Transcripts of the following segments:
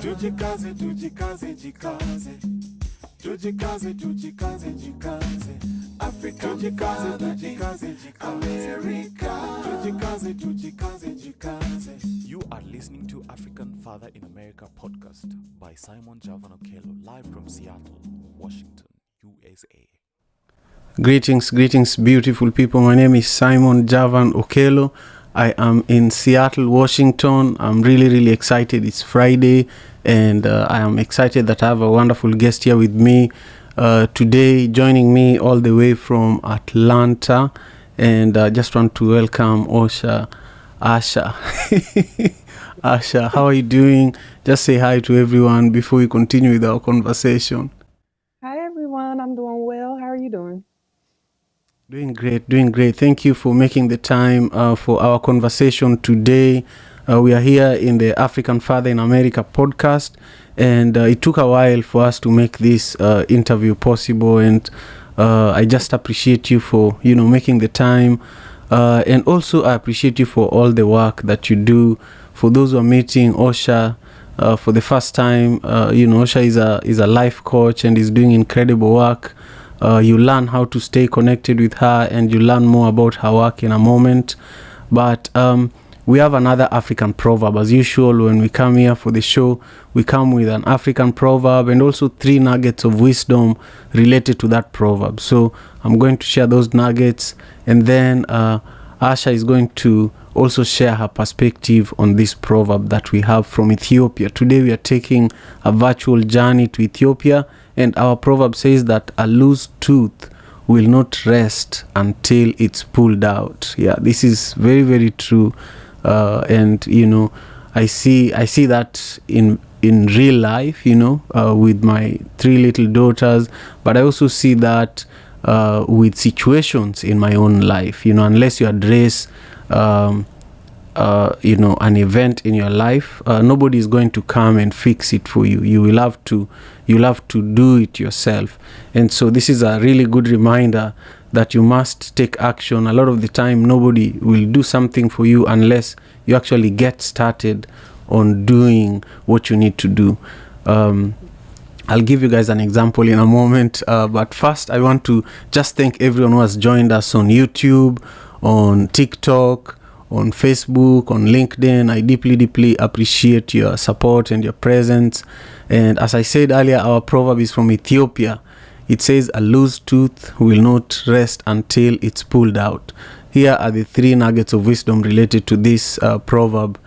Tujikaze, tujikaze, jikaze. Tujikaze, tujikaze, jikaze. Africa, tujikaze, tujikaze, jikaze. America, tujikaze, tujikaze, jikaze. You are listening to African Father in America podcast by Simon Javan Okello, live from Seattle, Washington, USA. Greetings, beautiful people. My name is Simon Javan Okello. I am in Seattle, Washington. I'm really excited. It's Friday, and I am excited that I have a wonderful guest here with me today, joining me all the way from Atlanta. And I just want to welcome Asha. Asha, how are you doing? Just say hi to everyone before we continue with our conversation. Hi, everyone. I'm doing well. How are you doing? Doing great. Thank you for making the time for our conversation today. We are here in the African Father in America podcast, and it took a while for us to make this interview possible, and I just appreciate you for making the time, and also I appreciate you for all the work that you do. For those who are meeting Osha for the first time, Osha is a life coach and is doing incredible work. You learn how to stay connected with her, and you learn more about her work in a moment. But we have another African proverb. As usual, when we come here for the show, we come with an African proverb and also 3 nuggets of wisdom related to that proverb. So I'm going to share those nuggets, and then Asha is going to also share her perspective on this proverb that we have from Ethiopia. Today we are taking a virtual journey to Ethiopia, and our proverb says that a loose tooth will not rest until it's pulled out. Yeah, this is very true, and I see that in real life, with my 3 little daughters, but I also see that with situations in my own life. Unless you address an event in your life, nobody is going to come and fix it for you. You'll have to do it yourself. And so this is a really good reminder that you must take action. A lot of the time, nobody will do something for you unless you actually get started on doing what you need to do. I'll give you guys an example in a moment, but first I want to just thank everyone who has joined us on YouTube, on TikTok, on Facebook, on LinkedIn. I deeply appreciate your support and your presence. And as I said earlier, our proverb is from Ethiopia. It says, a loose tooth will not rest until it's pulled out. Here are the 3 nuggets of wisdom related to this proverb.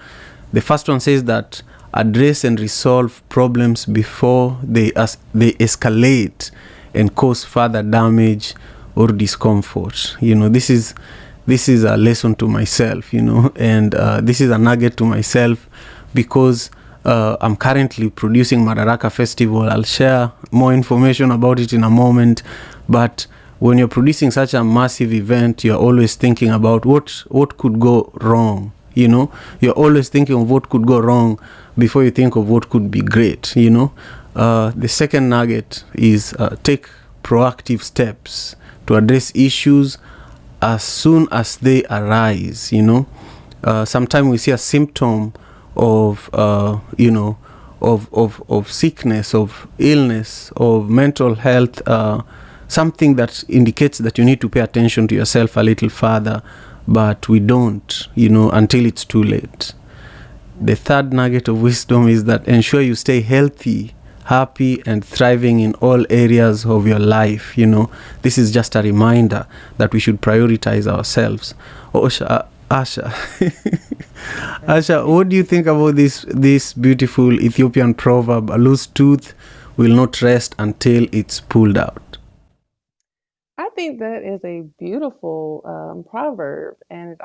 The first one says that address and resolve problems before they escalate and cause further damage or discomfort. This is a lesson to myself, and this is a nugget to myself because I'm currently producing Madaraka Festival. I'll share more information about it in a moment. But when you're producing such a massive event, you're always thinking about what could go wrong. You're always thinking of what could go wrong before you think of what could be great. The second nugget is take proactive steps to address issues as soon as they arise. Sometimes we see a symptom of sickness, of illness, of mental health, something that indicates that you need to pay attention to yourself a little further, but we don't, until it's too late. The third nugget of wisdom is that ensure you stay healthy, happy, and thriving in all areas of your life. This is just a reminder that we should prioritize ourselves. Asha, Asha, what do you think about this beautiful Ethiopian proverb? A loose tooth will not rest until it's pulled out. I think that is a beautiful proverb, and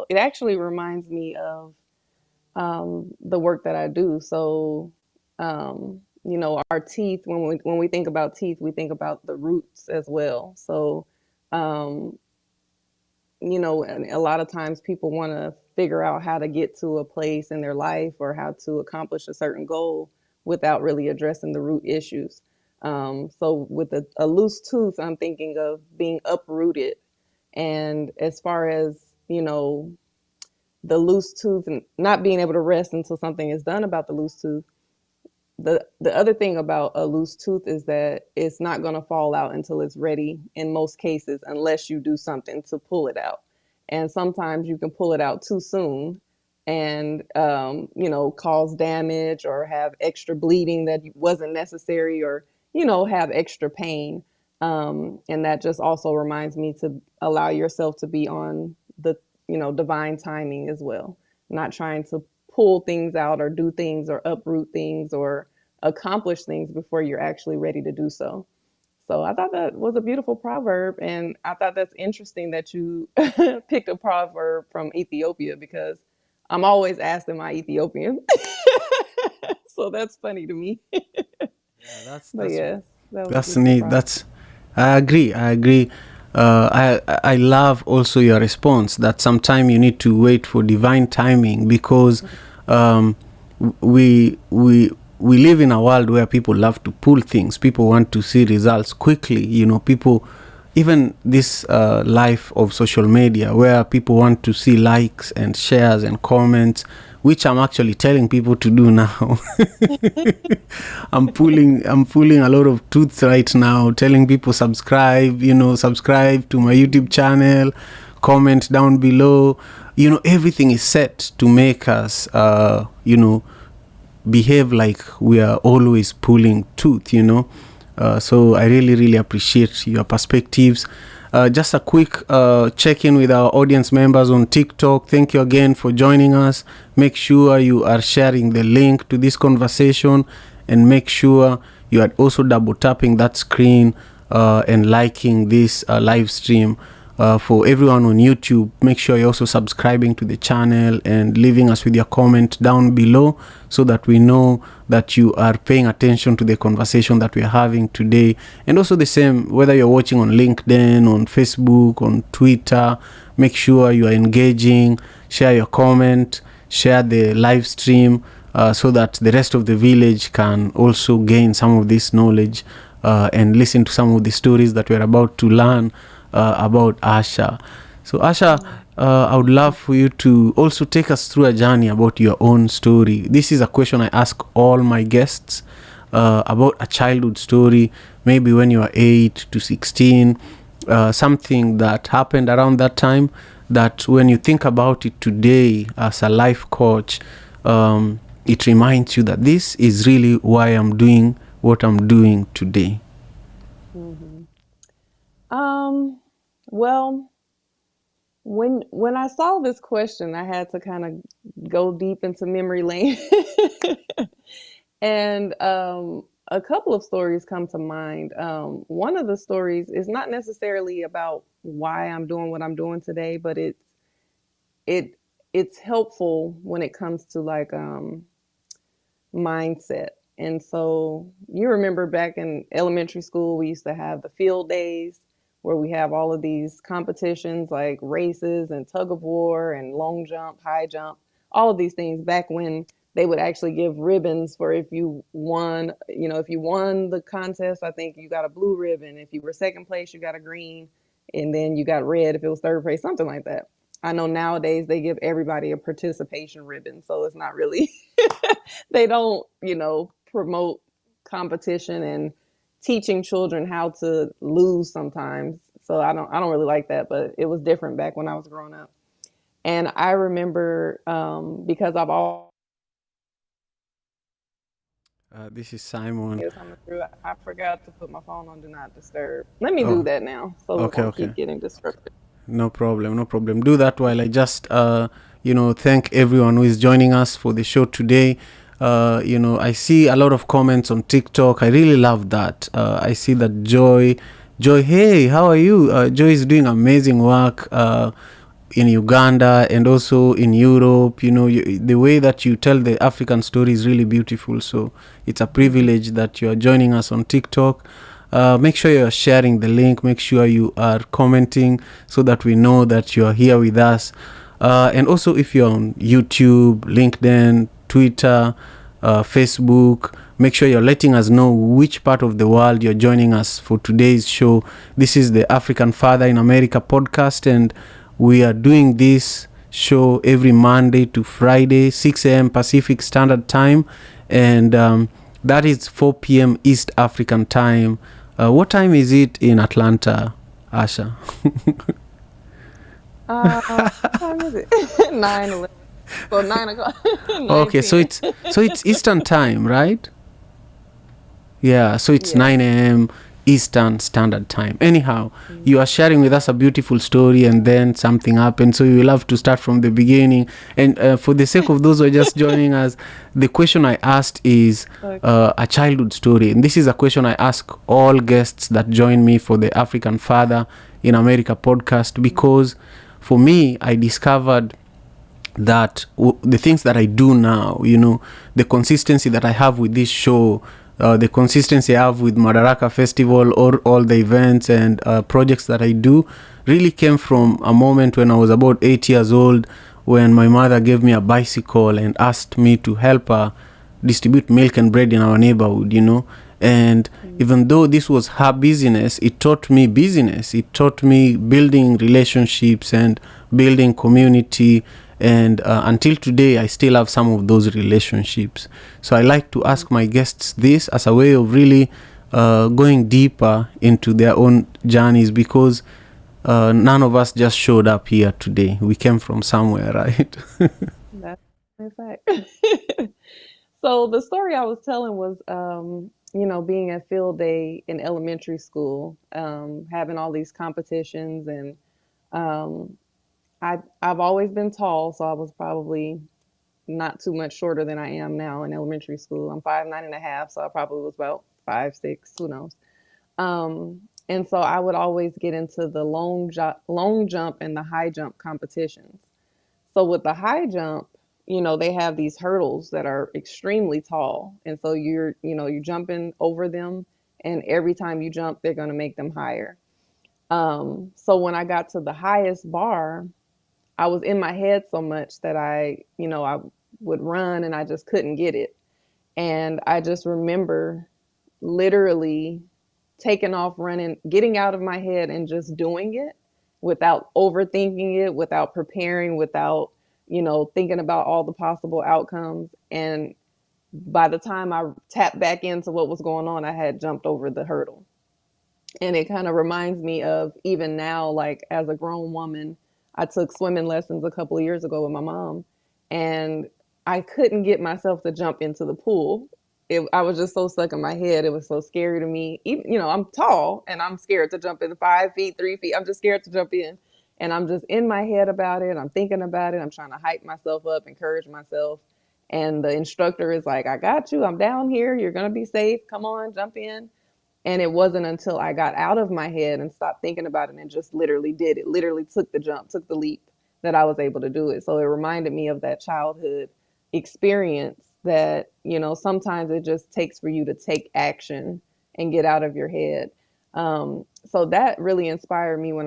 it actually reminds me of the work that I do. So, our teeth. When we think about teeth, we think about the roots as well. So, and a lot of times people want to figure out how to get to a place in their life or how to accomplish a certain goal without really addressing the root issues. So with a loose tooth, I'm thinking of being uprooted. And as far as, the loose tooth and not being able to rest until something is done about the loose tooth, the other thing about a loose tooth is that it's not going to fall out until it's ready in most cases, unless you do something to pull it out. And sometimes you can pull it out too soon and cause damage or have extra bleeding that wasn't necessary, or have extra pain. And that just also reminds me to allow yourself to be on the divine timing as well, not trying to pull things out or do things or uproot things or accomplish things before you're actually ready to do so. So I thought that was a beautiful proverb, and I thought that's interesting that you picked a proverb from Ethiopia, because I'm always asked, am I Ethiopian? So that's funny to me. Yeah, that's But that's yes, that was a that's beautiful neat. proverb. That's I agree. I agree. I love also your response that sometime you need to wait for divine timing, because um, we live in a world where people love to pull things. People want to see results quickly. People, even this life of social media, where people want to see likes and shares and comments, which I'm actually telling people to do now. I'm pulling a lot of tooth right now, telling people subscribe to my YouTube channel, comment down below. Everything is set to make us behave like we are always pulling tooth. So I really, really appreciate your perspectives. Just a quick check-in with our audience members on TikTok. Thank you again for joining us. Make sure you are sharing the link to this conversation, and make sure you are also double tapping that screen and liking this live stream. For everyone on YouTube, make sure you're also subscribing to the channel and leaving us with your comment down below, so that we know that you are paying attention to the conversation that we're having today. And also the same, whether you're watching on LinkedIn, on Facebook, on Twitter, make sure you are engaging, share your comment, share the live stream, so that the rest of the village can also gain some of this knowledge and listen to some of the stories that we're about to learn about Asha. So Asha, I would love for you to also take us through a journey about your own story. This is a question I ask all my guests, about a childhood story, maybe when you were 8 to 16, something that happened around that time, that when you think about it today as a life coach, it reminds you that this is really why I'm doing what I'm doing today. Mm-hmm. Well, when I saw this question, I had to kind of go deep into memory lane. And a couple of stories come to mind. One of the stories is not necessarily about why I'm doing what I'm doing today, but it it's helpful when it comes to like mindset. And so you remember back in elementary school, we used to have the field days where we have all of these competitions like races and tug of war and long jump, high jump, all of these things back when they would actually give ribbons for if you won, if you won the contest, I think you got a blue ribbon. If you were second place, you got a green, and then you got red if it was third place, something like that. I know nowadays they give everybody a participation ribbon, so it's not really they don't, promote competition and teaching children how to lose sometimes. So I don't really like that, but it was different back when I was growing up. And I remember because I've always This is Simon. coming through, I forgot to put my phone on do not disturb. Let me do Oh, that now so it okay, won't okay. keep getting disrupted. No problem, no problem. Do that while I just, thank everyone who is joining us for the show today. I see a lot of comments on TikTok. I really love that. I see that Joy, hey, how are you? Joy is doing amazing work in Uganda and also in Europe. The way that you tell the African story is really beautiful. So it's a privilege that you are joining us on TikTok. Make sure you are sharing the link. Make sure you are commenting so that we know that you are here with us. And also, if you're on YouTube, LinkedIn, Twitter, Facebook, make sure you're letting us know which part of the world you're joining us for today's show. This is the African Father in America podcast, and we are doing this show every Monday to Friday, 6 a.m. Pacific Standard Time. And That is 4 p.m. East African time. What time is it in Atlanta, Asha? What time is it? 9:11. So 9 o'clock. Okay, so 9 it's Eastern time, right? Yeah, so it's Yeah. 9 a.m. Eastern Standard Time. Anyhow, you are sharing with us a beautiful story, and then something happened. So you will have to start from the beginning. And for the sake of those who are just joining us, the question I asked is a childhood story. And this is a question I ask all guests that join me for the African Father in America podcast, because for me, I discovered that the things that I do now, the consistency that I have with this show, the consistency I have with Madaraka Festival, or all the events and projects that I do, really came from a moment when I was about 8 years old, when my mother gave me a bicycle and asked me to help her distribute milk and bread in our neighborhood, And even though this was her business, it taught me business. It taught me building relationships and building community. And until today, I still have some of those relationships. So I like to ask my guests this as a way of really going deeper into their own journeys, because none of us just showed up here today. We came from somewhere, right? That's a fact. So the story I was telling was, being at field day in elementary school, having all these competitions, and um, I've always been tall, so I was probably not too much shorter than I am now in elementary school. I'm 5'9.5", so I probably was about 5'6", who knows. And so I would always get into the long jump and the high jump competitions. So with the high jump, they have these hurdles that are extremely tall. And so you're jumping over them, and every time you jump, they're going to make them higher. So when I got to the highest bar, I was in my head so much that I would run and I just couldn't get it. And I just remember literally taking off running, getting out of my head and just doing it without overthinking it, without preparing, without, thinking about all the possible outcomes. And by the time I tapped back into what was going on, I had jumped over the hurdle. And it kind of reminds me of, even now, like as a grown woman, I took swimming lessons a couple of years ago with my mom, and I couldn't get myself to jump into the pool. I was just so stuck in my head. It was so scary to me. Even, I'm tall and I'm scared to jump in 5 feet, 3 feet. I'm just scared to jump in. And I'm just in my head about it. I'm thinking about it. I'm trying to hype myself up, encourage myself. And the instructor is like, I got you. I'm down here. You're going to be safe. Come on, jump in. And it wasn't until I got out of my head and stopped thinking about it and just literally did it, literally took the jump, took the leap, that I was able to do it. So it reminded me of that childhood experience that, sometimes it just takes for you to take action and get out of your head. So that really inspired me when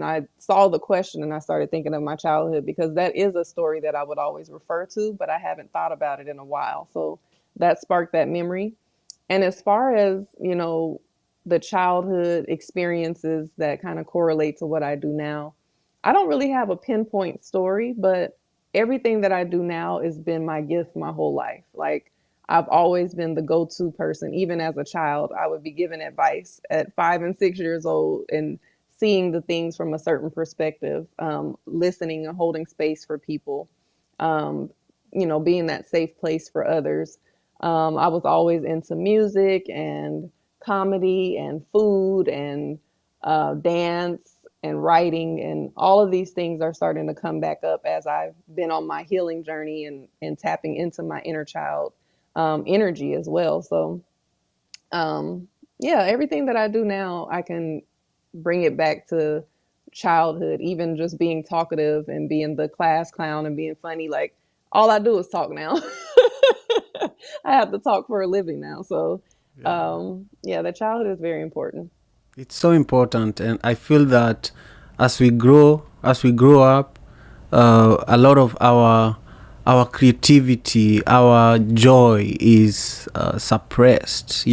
I saw the question and I started thinking of my childhood, because that is a story that I would always refer to, but I haven't thought about it in a while. So that sparked that memory. And as far as, the childhood experiences that kind of correlate to what I do now, I don't really have a pinpoint story, but everything that I do now has been my gift my whole life. Like, I've always been the go-to person. Even as a child, I would be given advice at 5 and 6 years old, and seeing the things from a certain perspective, listening and holding space for people, being that safe place for others. I was always into music and comedy and food and dance and writing, and all of these things are starting to come back up as I've been on my healing journey and tapping into my inner child energy as well. So, yeah, everything that I do now, I can bring it back to childhood, even just being talkative and being the class clown and being funny. Like, all I do is talk now. I have to talk for a living now. So, yeah, the childhood is very important. It's so important, and I feel that as we grow up, a lot of our creativity, our joy is suppressed,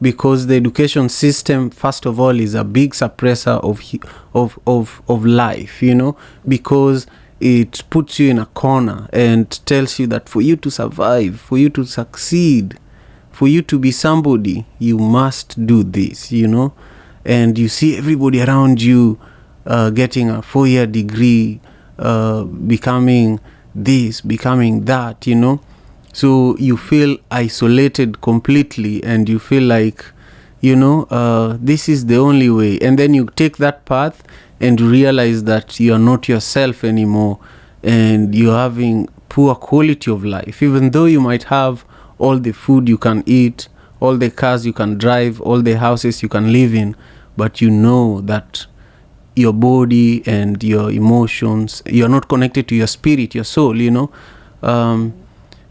because the education system, first of all, is a big suppressor of life, because it puts you in a corner and tells you that for you to survive, for you to succeed, for you to be somebody, you must do this, and you see everybody around you getting a 4-year degree, becoming this, becoming that, so you feel isolated completely, and you feel like, this is the only way. And then you take that path and you realize that you are not yourself anymore, and you're having poor quality of life, even though you might have all the food you can eat, all the cars you can drive, all the houses you can live in, but you know that your body and your emotions, you're not connected to your spirit, your soul,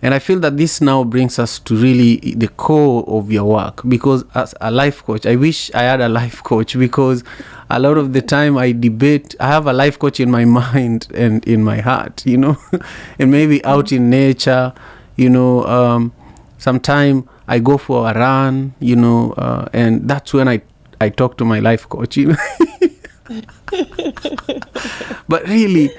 and I feel that this now brings us to really the core of your work, because as a life coach, I wish I had a life coach, because a lot of the time I have a life coach in my mind and in my heart, and maybe out in nature, sometime I go for a run, and that's when I talk to my life coach, But really,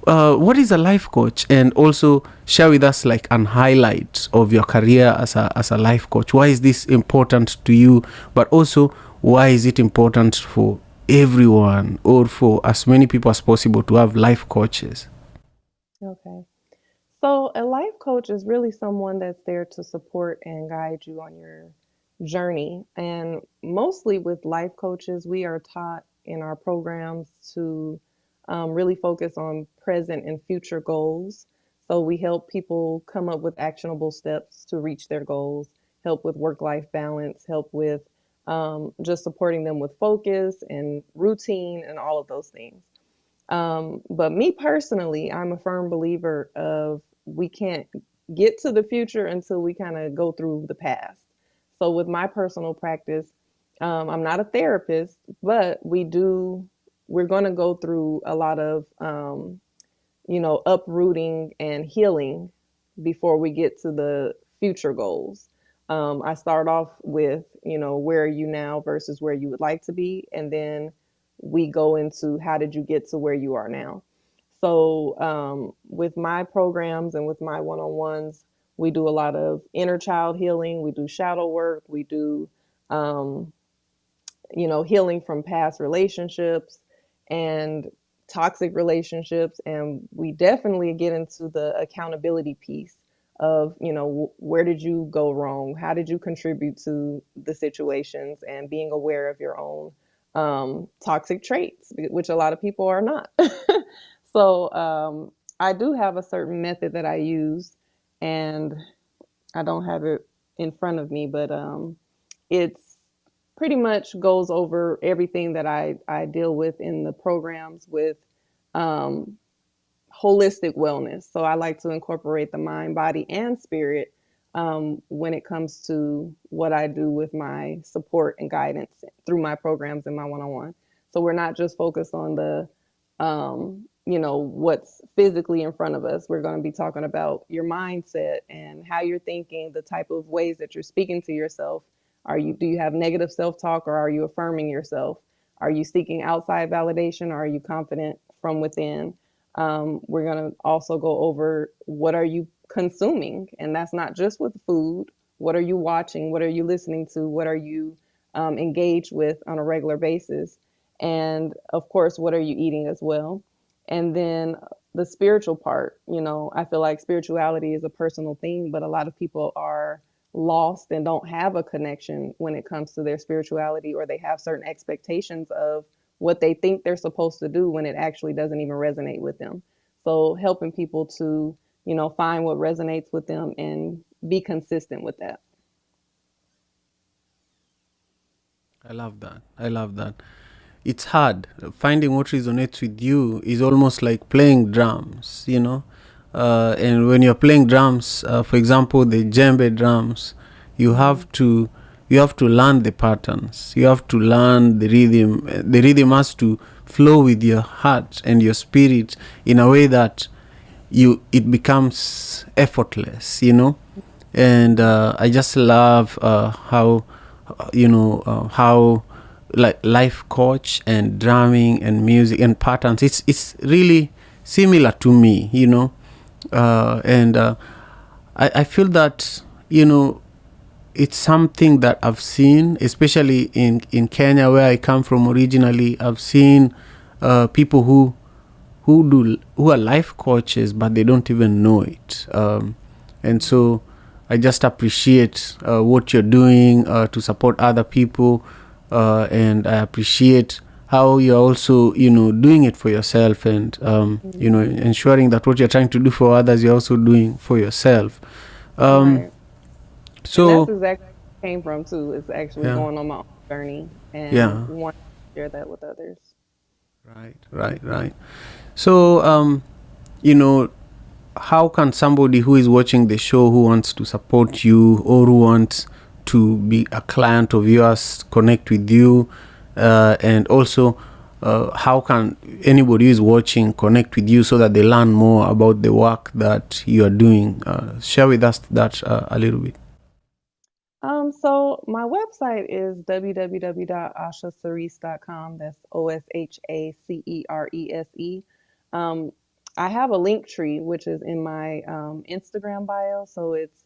what is a life coach? And also share with us like an highlight of your career as a life coach. Why is this important to you? But also, why is it important for everyone, or for as many people as possible, to have life coaches? Okay. So a life coach is really someone that's there to support and guide you on your journey. And mostly with life coaches, we are taught in our programs to really focus on present and future goals. So we help people come up with actionable steps to reach their goals, help with work-life balance, help with just supporting them with focus and routine and all of those things. But me personally, I'm a firm believer of we can't get to the future until we kind of go through the past. So with my personal practice, I'm not a therapist, but we're going to go through a lot of, uprooting and healing before we get to the future goals. I start off with, where are you now versus where you would like to be? And then we go into how did you get to where you are now? So with my programs and with my one-on-ones, we do a lot of inner child healing. We do shadow work. We do, healing from past relationships and toxic relationships. And we definitely get into the accountability piece of, where did you go wrong? How did you contribute to the situations, and being aware of your own toxic traits, which a lot of people are not. So I do have a certain method that I use, and I don't have it in front of me, but it's pretty much goes over everything that I deal with in the programs with um, holistic wellness. So I like to incorporate the mind, body, and spirit when it comes to what I do with my support and guidance through my programs and my one-on-one. So we're not just focused on the, what's physically in front of us. We're going to be talking about your mindset and how you're thinking, the type of ways that you're speaking to yourself. Do you have negative self-talk, or are you affirming yourself? Are you seeking outside validation, or are you confident from within? We're going to also go over what are you consuming, and that's not just with food. What are you watching? What are you listening to? What are you engaged with on a regular basis? And of course, what are you eating as well? And then the spiritual part, I feel like spirituality is a personal thing, but a lot of people are lost and don't have a connection when it comes to their spirituality, or they have certain expectations of what they think they're supposed to do when it actually doesn't even resonate with them. So helping people to, find what resonates with them and be consistent with that. I love that. It's hard. Finding what resonates with you is almost like playing drums, and when you're playing drums, for example, the djembe drums, you have to learn the patterns. You have to learn the rhythm. The rhythm has to flow with your heart and your spirit in a way that it becomes effortless, And I just love how like life coach and drumming and music and patterns. It's really similar to me, and I feel that it's something that I've seen, especially in Kenya, where I come from originally. I've seen people who are life coaches, but they don't even know it. And so I just appreciate what you're doing to support other people, and I appreciate how you're also, doing it for yourself, and ensuring that what you're trying to do for others, you're also doing for yourself. Right. And So that's exactly where it came from too. It's actually yeah, going on my own journey and yeah, wanting to share that with others. right. So how can somebody who is watching the show, who wants to support you or who wants to be a client of yours, connect with you, and also how can anybody who is watching connect with you so that they learn more about the work that you are doing? Share with us that a little bit. So my website is www.ashascerise.com. That's OSHACERESE. I have a link tree, which is in my Instagram bio. So it's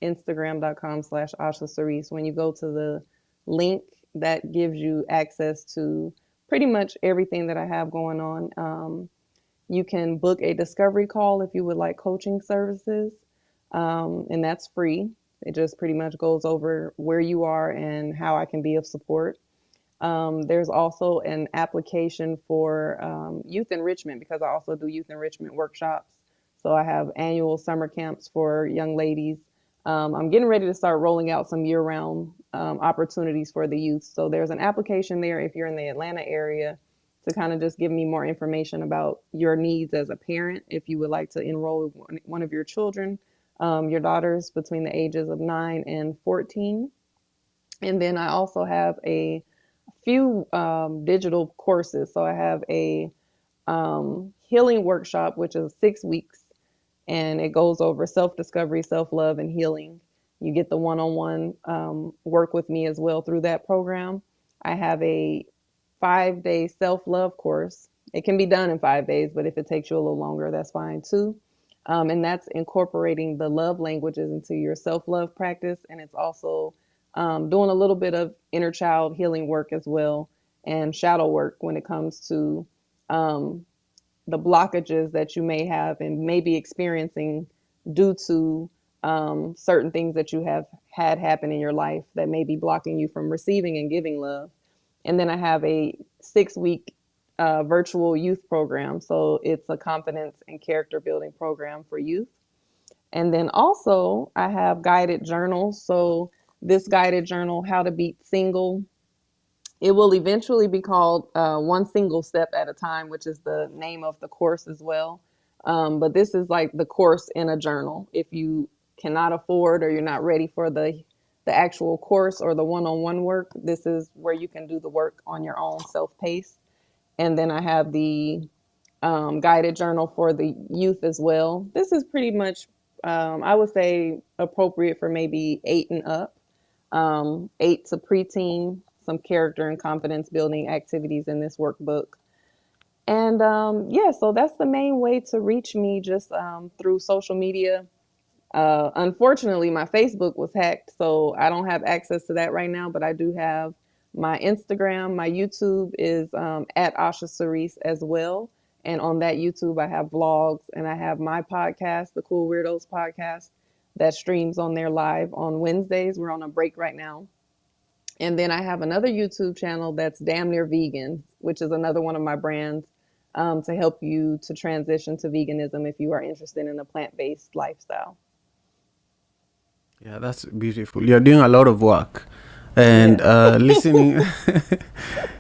Instagram.com/AshasCerise. When you go to the link, that gives you access to pretty much everything that I have going on. You can book a discovery call if you would like coaching services, and that's free. It just pretty much goes over where you are and how I can be of support. There's also an application for youth enrichment, because I also do youth enrichment workshops. So I have annual summer camps for young ladies. I'm getting ready to start rolling out some year-round opportunities for the youth. So there's an application there if you're in the Atlanta area, to kind of just give me more information about your needs as a parent, if you would like to enroll one of your children, your daughters between the ages of 9 and 14. And then I also have a few digital courses. So I have a healing workshop, which is 6 weeks, and it goes over self-discovery, self-love, and healing. You get the one-on-one work with me as well through that program. I have a 5-day self-love course. It can be done in 5 days, but if it takes you a little longer, that's fine too. And that's incorporating the love languages into your self-love practice. And it's also doing a little bit of inner child healing work as well, and shadow work when it comes to the blockages that you may have and may be experiencing due to certain things that you have had happen in your life that may be blocking you from receiving and giving love. And then I have a 6-week virtual youth program. So it's a confidence and character building program for youth. And then also I have guided journals. So this guided journal, How to Beat Single, it will eventually be called One Single Step at a Time, which is the name of the course as well. But this is like the course in a journal. If you cannot afford, or you're not ready for the actual course or the one-on-one work, this is where you can do the work on your own self-pace. And then I have the guided journal for the youth as well. This is pretty much, I would say, appropriate for maybe 8 and up, 8 to preteen, some character and confidence building activities in this workbook. And yeah, so that's the main way to reach me, just through social media. Unfortunately, my Facebook was hacked, so I don't have access to that right now, but I do have my Instagram. My YouTube is at Ashas Cerise as well. And on that YouTube, I have vlogs, and I have my podcast, the Cool Weirdos podcast, that streams on there live on Wednesdays. We're on a break right now. And then I have another YouTube channel that's Damn Near Vegan, which is another one of my brands, to help you to transition to veganism if you are interested in a plant-based lifestyle. Yeah, that's beautiful. You're doing a lot of work, and listening,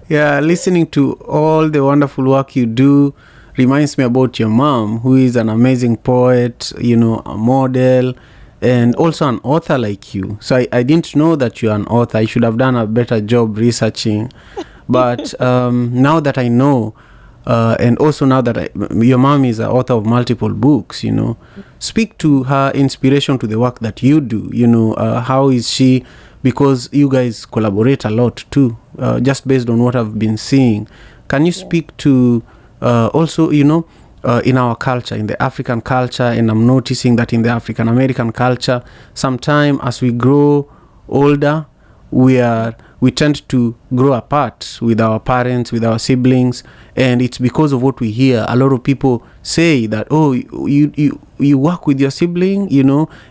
listening to all the wonderful work you do reminds me about your mom, who is an amazing poet, a model, and also an author like you. So I didn't know that you're an author. I should have done a better job researching, but now that I know, and also now that your mom is an author of multiple books, speak to her inspiration to the work that you do. How is she? Because you guys collaborate a lot too, just based on what I've been seeing. Can you speak to also, in our culture, in the African culture, and I'm noticing that in the African American culture, sometimes as we grow older, we tend to grow apart with our parents, with our siblings, and it's because of what we hear. A lot of people say that, oh, you work with your sibling,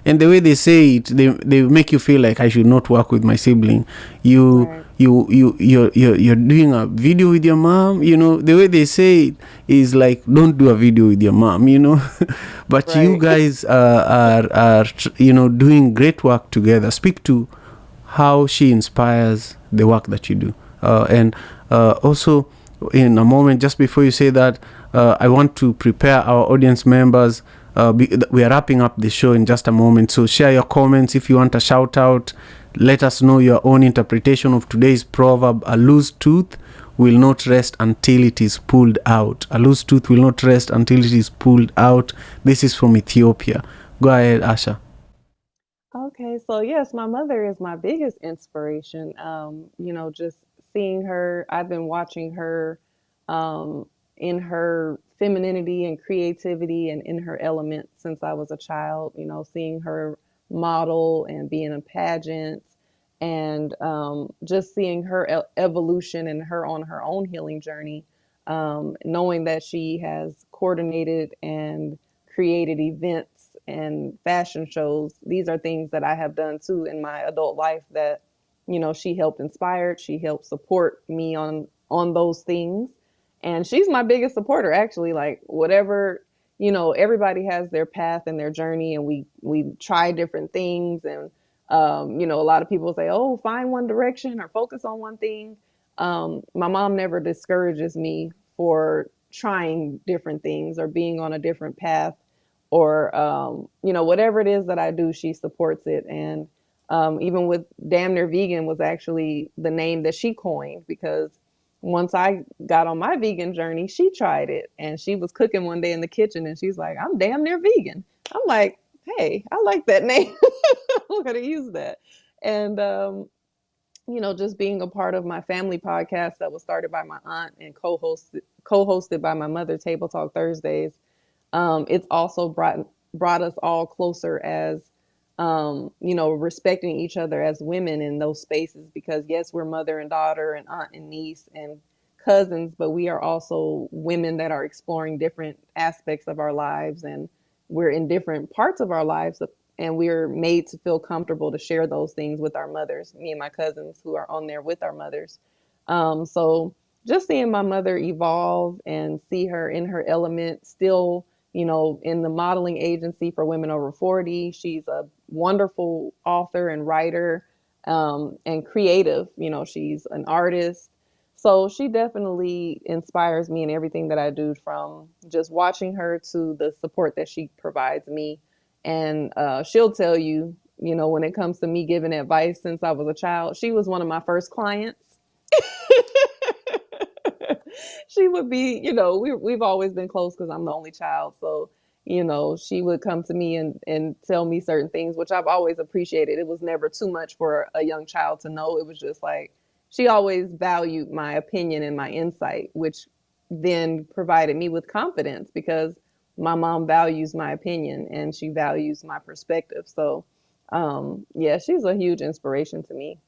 and the way they say it, they make you feel like I should not work with my sibling. Right. You're doing a video with your mom, the way they say it is like, don't do a video with your mom, but Right. you guys are doing great work together. Speak to how she inspires the work that you do. And also, in a moment, just before you say that, I want to prepare our audience members. We are wrapping up the show in just a moment. So share your comments. If you want a shout out, let us know your own interpretation of today's proverb. A loose tooth will not rest until it is pulled out. A loose tooth will not rest until it is pulled out. This is from Ethiopia. Go ahead, Asha. Okay, so yes, my mother is my biggest inspiration. Just seeing her, I've been watching her in her femininity and creativity and in her element since I was a child, seeing her model and be in a pageant and just seeing her evolution and her on her own healing journey, knowing that she has coordinated and created events and fashion shows. These are things that I have done too in my adult life that, she helped inspire, she helped support me on those things. And she's my biggest supporter actually, like whatever, everybody has their path and their journey and we try different things and a lot of people say, oh, find one direction or focus on one thing. My mom never discourages me for trying different things or being on a different path or whatever it is that I do, she supports it. And even with Damn Near Vegan was actually the name that she coined because once I got on my vegan journey, she tried it and she was cooking one day in the kitchen and she's like, I'm damn near vegan. I'm like, hey, I like that name. I'm going to use that. And, just being a part of my family podcast that was started by my aunt and co-hosted by my mother, Table Talk Thursdays. It's also brought us all closer as, respecting each other as women in those spaces because yes, we're mother and daughter and aunt and niece and cousins, but we are also women that are exploring different aspects of our lives and we're in different parts of our lives and we're made to feel comfortable to share those things with our mothers, me and my cousins who are on there with our mothers. So just seeing my mother evolve and see her in her element still, in the modeling agency for women over 40. She's a wonderful author and writer and creative. She's an artist. So she definitely inspires me in everything that I do, from just watching her to the support that she provides me. And she'll tell you, when it comes to me giving advice since I was a child, she was one of my first clients. She would be, we've always been close because I'm the only child. So, she would come to me and tell me certain things, which I've always appreciated. It was never too much for a young child to know. It was just like, she always valued my opinion and my insight, which then provided me with confidence because my mom values my opinion and she values my perspective. So, yeah, she's a huge inspiration to me.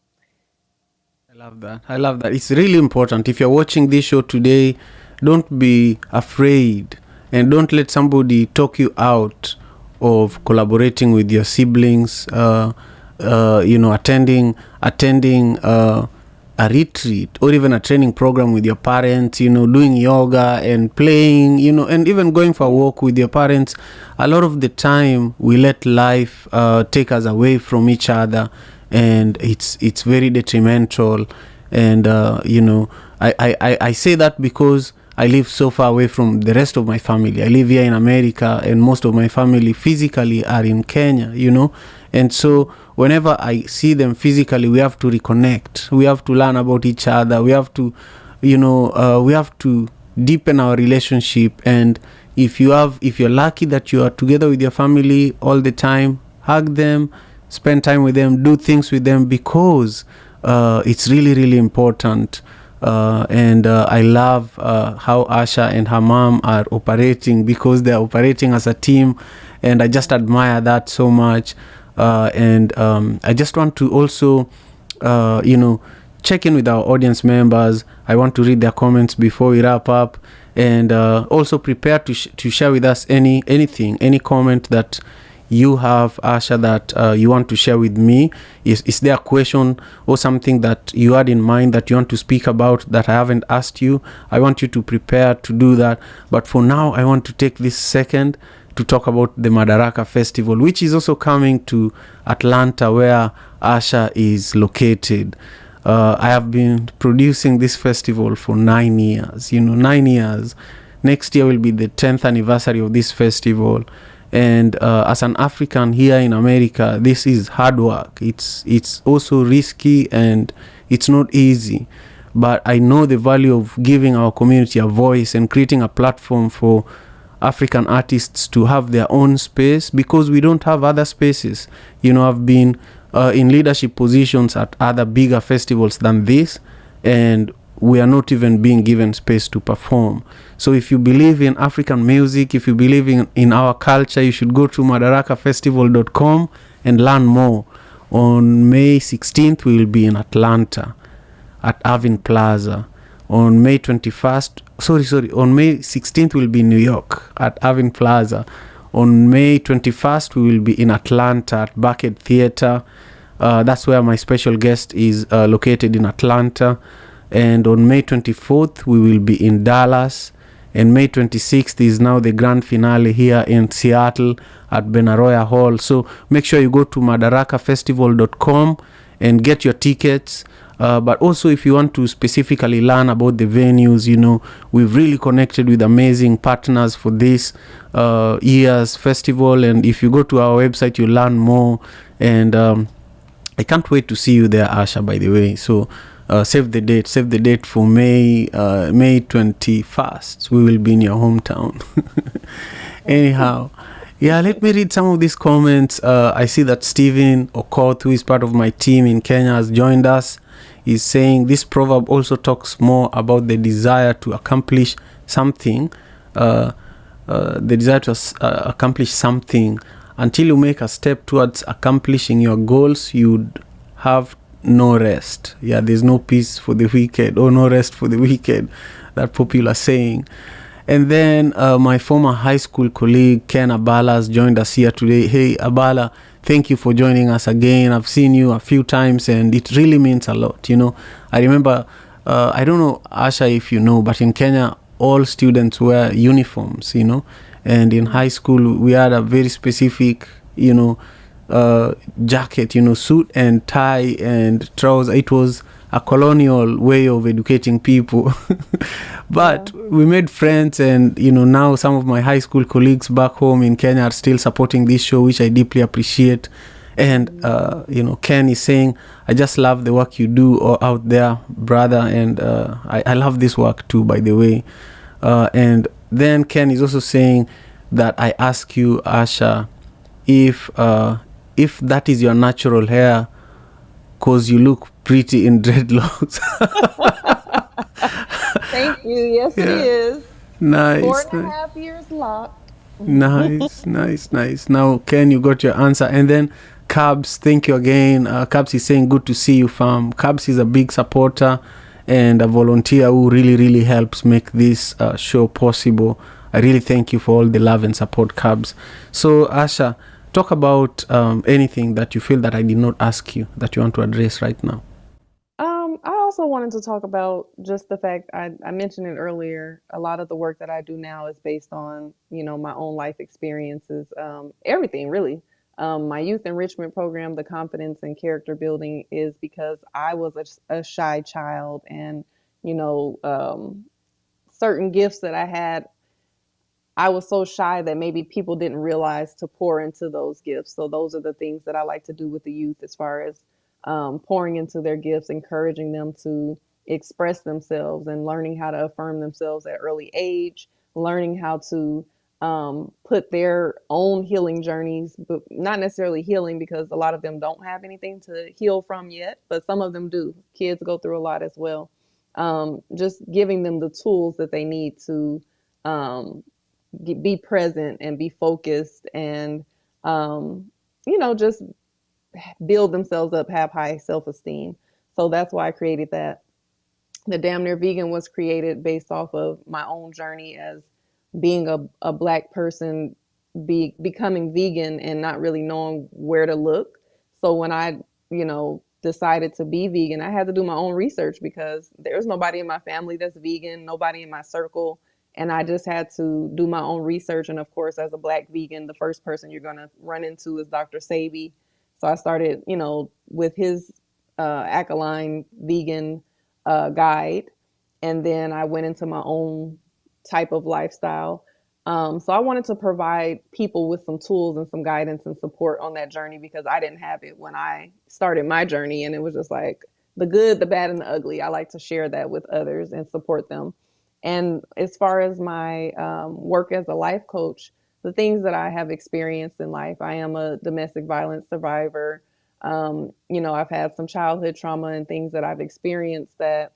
I love that. It's really important. If you're watching this show today, don't be afraid and don't let somebody talk you out of collaborating with your siblings, attending a retreat or even a training program with your parents, doing yoga and playing, and even going for a walk with your parents. A lot of the time we let life take us away from each other, and it's very detrimental. And I say that because I live so far away from the rest of my family. I live here in America and most of my family physically are in Kenya, and so whenever I see them physically, we have to reconnect, we have to learn about each other, we have to we have to deepen our relationship. And if you're lucky that you are together with your family all the time, hug them, spend time with them, do things with them, because it's really, really important And I love how Asha and her mom are operating, because they're operating as a team, and I just admire that so much. And I just want to also, check in with our audience members. I want to read their comments before we wrap up, and also prepare to share with us any comment that you have, Asha, that you want to share with me. Is there a question or something that you had in mind that you want to speak about that I haven't asked you? I want you to prepare to do that. But for now, I want to take this second to talk about the Madaraka Festival, which is also coming to Atlanta, where Asha is located. I have been producing this festival for 9 years. 9 years. Next year will be the 10th anniversary of this festival. And as an African here in America, this is hard work. It's also risky, and it's not easy. But I know the value of giving our community a voice and creating a platform for African artists to have their own space, because we don't have other spaces. I've been in leadership positions at other bigger festivals than this, and we are not even being given space to perform. So if you believe in African music, if you believe in our culture, you should go to madarakafestival.com and learn more. On May 16th, we will be in Atlanta at Irving Plaza. On May 21st, on May 16th, we'll be in New York at Irving Plaza. On May 21st, we will be in Atlanta at Bucket Theater. That's where my special guest is located, in Atlanta. And on May 24th, we will be in Dallas. And May 26th is now the grand finale here in Seattle at Benaroya Hall. So make sure you go to madarakafestival.com and get your tickets. But also, if you want to specifically learn about the venues, we've really connected with amazing partners for this year's festival. And if you go to our website, you learn more. And I can't wait to see you there, Asha, by the way. So save the date for May 21st. We will be in your hometown. Anyhow, let me read some of these comments. I see that Stephen Okoth, who is part of my team in Kenya, has joined us. He's saying this proverb also talks more about the desire to accomplish something, accomplish something. Until you make a step towards accomplishing your goals, you'd have no rest. There's no peace for the wicked, or no rest for the wicked, that popular saying. And then my former high school colleague Ken Abala has joined us here today. Hey Abala, thank you for joining us again. I've seen you a few times, and it really means a lot. I remember, I don't know, Asha, if you know, but in Kenya, all students wear uniforms, and in high school, we had a very specific, jacket, suit and tie and trousers. It was a colonial way of educating people. But we made friends, and now some of my high school colleagues back home in Kenya are still supporting this show, which I deeply appreciate. And Ken is saying, I just love the work you do out there, brother. And I love this work too, by the way. And then Ken is also saying that I ask you, Asha, if that is your natural hair, because you look pretty in dreadlocks. Thank you. Yes, it is. Nice. 4.5 years locked. Nice. Now, Ken, you got your answer. And then Cabs, thank you again. Cabs is saying, good to see you, fam. Cabs is a big supporter and a volunteer who really helps make this show possible. I really thank you for all the love and support, Cabs. So, Asha, talk about anything that you feel that I did not ask you that you want to address right now. I also wanted to talk about just the fact I mentioned it earlier. A lot of the work that I do now is based on, my own life experiences, everything really. My youth enrichment program, the confidence and character building, is because I was a shy child, and, certain gifts that I had, I was so shy that maybe people didn't realize to pour into those gifts. So those are the things that I like to do with the youth, as far as pouring into their gifts, encouraging them to express themselves, and learning how to affirm themselves at early age, learning how to put their own healing journeys, but not necessarily healing, because a lot of them don't have anything to heal from yet, but some of them do. Kids go through a lot as well. just giving them the tools that they need to be present and be focused and, just build themselves up, have high self-esteem. So that's why I created that. The Damn Near Vegan was created based off of my own journey as being a Black person, becoming vegan and not really knowing where to look. So when I, decided to be vegan, I had to do my own research because there's nobody in my family that's vegan, nobody in my circle. And I just had to do my own research. And of course, as a Black vegan, the first person you're going to run into is Dr. Sebi. So I started, with his alkaline vegan guide. And then I went into my own type of lifestyle. So I wanted to provide people with some tools and some guidance and support on that journey because I didn't have it when I started my journey. And it was just like the good, the bad, and the ugly. I like to share that with others and support them. And as far as my work as a life coach, the things that I have experienced in life, I am a domestic violence survivor. I've had some childhood trauma and things that I've experienced that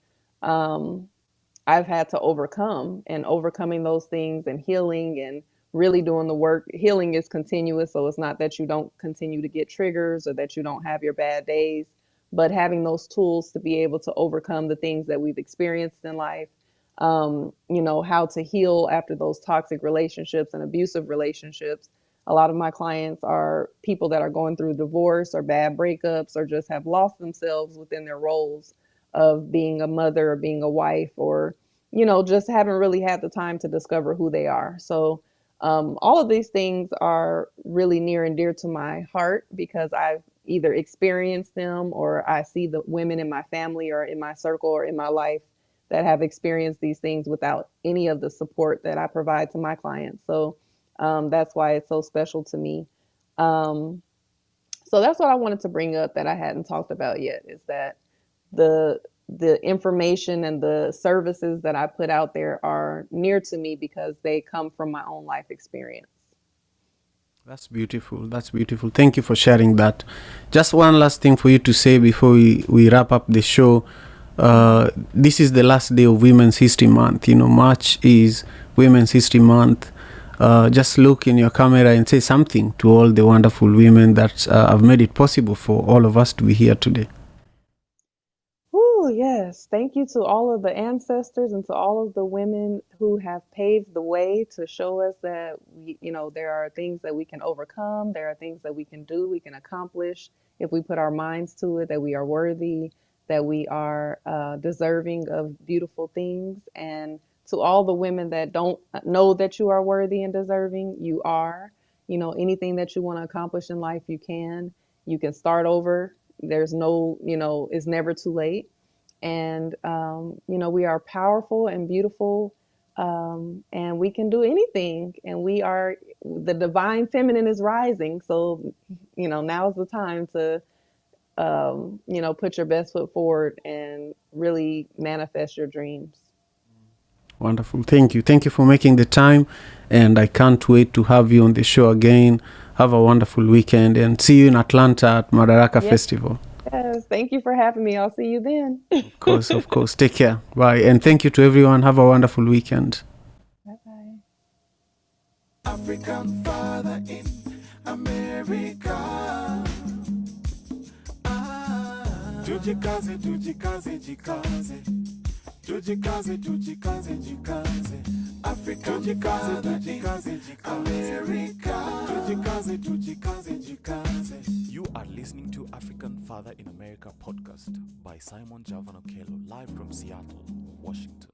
I've had to overcome, and overcoming those things and healing and really doing the work. Healing is continuous. So it's not that you don't continue to get triggers or that you don't have your bad days, but having those tools to be able to overcome the things that we've experienced in life. How to heal after those toxic relationships and abusive relationships. A lot of my clients are people that are going through divorce or bad breakups or just have lost themselves within their roles of being a mother or being a wife or, just haven't really had the time to discover who they are. So all of these things are really near and dear to my heart because I've either experienced them or I see the women in my family or in my circle or in my life that have experienced these things without any of the support that I provide to my clients. So that's why it's so special to me. So that's what I wanted to bring up that I hadn't talked about yet is that the information and the services that I put out there are near to me because they come from my own life experience. That's beautiful. That's beautiful. Thank you for sharing that. Just one last thing for you to say before we wrap up the show. This is the last day of Women's History Month. March is Women's History Month. Just look in your camera and say something to all the wonderful women that have made it possible for all of us to be here today. Oh, yes. Thank you to all of the ancestors and to all of the women who have paved the way to show us that, there are things that we can overcome. There are things that we can do, we can accomplish if we put our minds to it, that we are worthy, that we are deserving of beautiful things. And to all the women that don't know that you are worthy and deserving, you are. Anything that you want to accomplish in life, you can. You can start over. There's no, it's never too late. And, we are powerful and beautiful, and we can do anything. And the divine feminine is rising. So, now is the time to, put your best foot forward and really manifest your dreams. Wonderful. Thank you. Thank you for making the time. And I can't wait to have you on the show again. Have a wonderful weekend and see you in Atlanta at Madaraka Festival. Yes. Thank you for having me. I'll see you then. Of course. Take care. Bye. And thank you to everyone. Have a wonderful weekend. Bye-bye. African father in America. Tujikaze, tujikaze, jikaze. Tujikaze, tujikaze, jikaze. African father in America. Tujikaze, tujikaze, jikaze. You are listening to African Father in America podcast by Simon Javanokelo, live from Seattle, Washington,